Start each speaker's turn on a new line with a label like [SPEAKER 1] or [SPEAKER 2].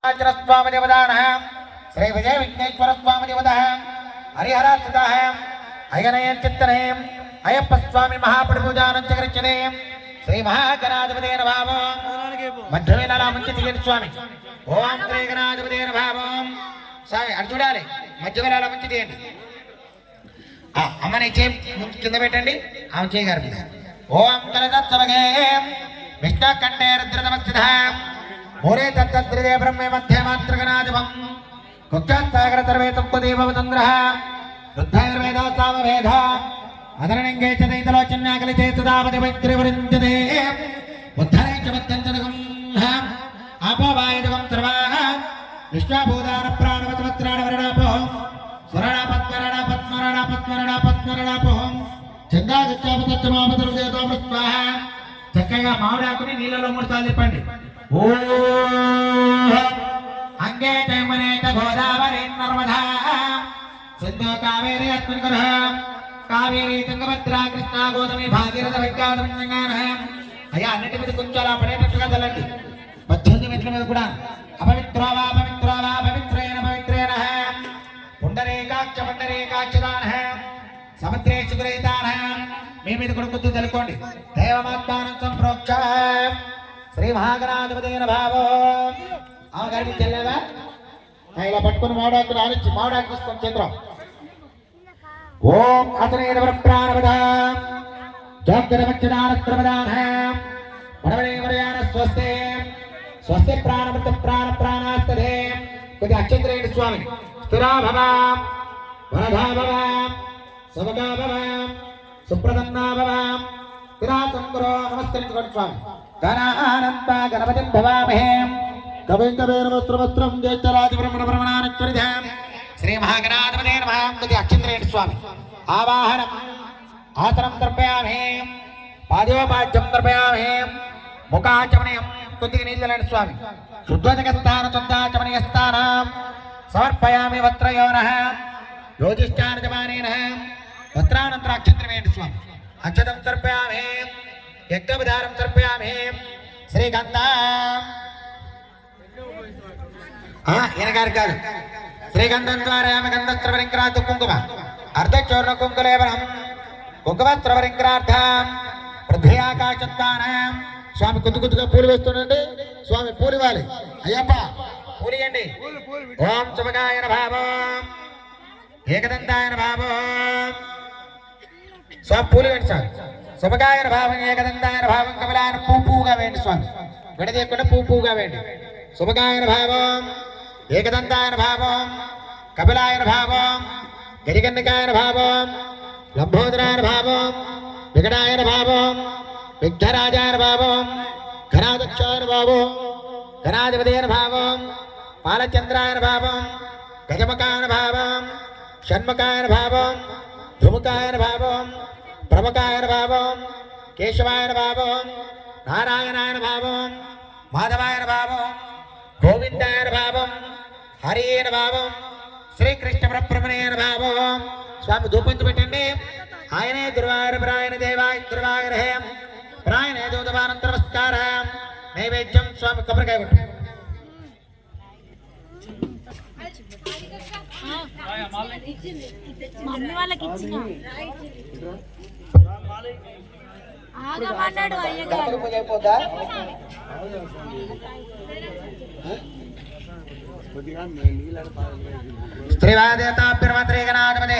[SPEAKER 1] स्वामी देवदान श्री विजय विघ्नेश्वर स्वामी देवता हरिहर अयनय चित्तने अय्यप्प स्वामी महाप्रभुजानं चक्रचने श्री महागणाधिपते नमः मध्यवेला मंचित स्वामी ओम श्री गणाधिपते नमः स्वामी अर्जुनाले मध्यवेला मंचित అమ్మని కింద పెట్టండి ఆమె చేయగారు ఓం కలదత్సవగే విష్ణుకంఠే రుద్రనమస్థితః మూరే తత్తత్రిదే బ్రహ్మే మధ్య మాత్రగణాధిపం కుక్షాత్సాగర సర్వేతం పదేవవతంద్రః రుద్ధాయుర్వేదా సామవేద అదరణంగే చ దైతలోచన్యాకలి చేతుదావతి మైత్రివరించదే ఉద్ధరే చ మత్యంతనగం ఆపోవాయదగం సర్వాః విశ్వభూతాన ప్రాణవతమత్రాణ వరణాపో స్వరణా పద్మరణా పద్మరణా పద్మరణా పద్మరణాపోహం చందాగత్యాపతమాపతరుదేతోమృత్వాహ చక్కగా మామిడాకుని నీళ్ళలో 3 సార్లు చెప్పండి ఓం అంగే జయమనేత గోదావరి నర్మదా సింధు కావేరి అస్మిన్ కావేరి తుంగభద్రా కృష్ణా గోదావరి భాగీరథ వైకానమంజంగాన అయ్యా అన్నిటి మీద కొంచెం అలా పడేటట్టుగా చల్లండి 18 మెట్ల మీద కూడా అపవిత్రోవా పవిత్రోవా పవిత్రేణ పవిత్రేణ పుండరీకాక్ష పుండరీకాక్షదాన సముద్రే సుగ్రహితాన మీ మీద కూడా కొద్దిగా తెలుకోండి దేవమాత్మానం సంప్రోక్ష శ్రీ మహాగణాధిపతి నమః ఆమెగారికి తెలియదా ఇలా పట్టుకుని మామిడాకు ఆనిచ్చి మామిడాకు తీసుకొని చేద్దాం ఓం అతనేన ప్రాణవద జోగ్రవచ్చదానస్త్రవదాన వడవడే వరయాన స్వస్తి స్వస్తి ప్రాణవత ప్రాణ ప్రాణాస్తదే కొద్ది అక్షంత్రేయుడు స్వామి స్థిరా భవ వరదా భవ సమగా భవ సుప్రదన్నా భవ స్థిరాచంద్రో నమస్కరించుకోండి స్వామి గణానంత గణపతిం భవామహే కవిం కవేరవస్త్రవస్త్రం జ్యేష్ఠరాజ బ్రహ్మణ బ్రహ్మణానశ్వరిధాం శ్రీ మహాగణాధిపతే నమః కొద్ది అక్షంత్రేయుడు స్వామి ఆవాహనం ఆసనం తర్పయామి పాదోపాద్యం తర్పయామి ముఖాచమనయం కొద్దిగా నీళ్ళని స్వామి శుద్ధోదక స్థాన శుద్ధాచమనీయ స్థానం సమర్పయామి వస్త్రయోనః యోజిష్టానజమానేన వస్త్రానంతర అక్షంత్రమేంటి స్వామి అక్షతం తర్పయామి యజ్ఞవిధానం తర్పయామి శ్రీగంధ ఈయనగారు కాదు శ్రీగంధం ద్వారా గంధస్త్రవరింక్రాంత కుంకుమ అర్ధచూర్ణ కుంకులేవరం కుంకుమస్త్రవరింక్రార్థం పృథ్వీయాకాశత్తానం స్వామి కొద్దిగా పూలు వేస్తుండండి స్వామి పూలు ఇవ్వాలి అయ్యప్ప పూలియండి ఓం శుభగాయన భావం ఏకదంతాయన భావం స్వామి పూలు వేయండి స్వామి శుభగాయన భావం ఏకదంతాయన భావం కమలాయన పూగా వేయండి స్వామి విడదీయకుండా పూగా వేయండి శుభగాయన భావం ఏకదంతాయన భావం కపిలాయన భావం గరికన్నికాయన భావం లంబోదరాయన భావం వికటాయన భావం విఘ్నరాజాయన భావం ఘనాదక్షాయన భావం ఘనాధిపతేన భావం పాలచంద్రాయన భావం గజముఖాయన భావం షణ్ముఖాయన భావం ధృముఖాయన భావం ప్రముఖాయన భావం కేశవాయన భావం నారాయణాయన భావం మాధవాయన భావం గోవిందాయన భావం హరియేన భావం శ్రీకృష్ణ పరబ్రహ్మణేన భావం స్వామి ధూపంచి పెట్టండి ఆయనే దుర్వార ప్రాయణ దేవాయ దుర్వార ప్రాయణ దూతవానంత నమస్కార నైవేద్యం స్వామి కొబ్బరికాయ కొట్టు
[SPEAKER 2] మమ్మీ వాళ్ళకి ఇచ్చిన ఆగమన్నాడు అయ్యగారు
[SPEAKER 1] స్త్రీవాదేతాభ్యర్మత్రేగనాథమదే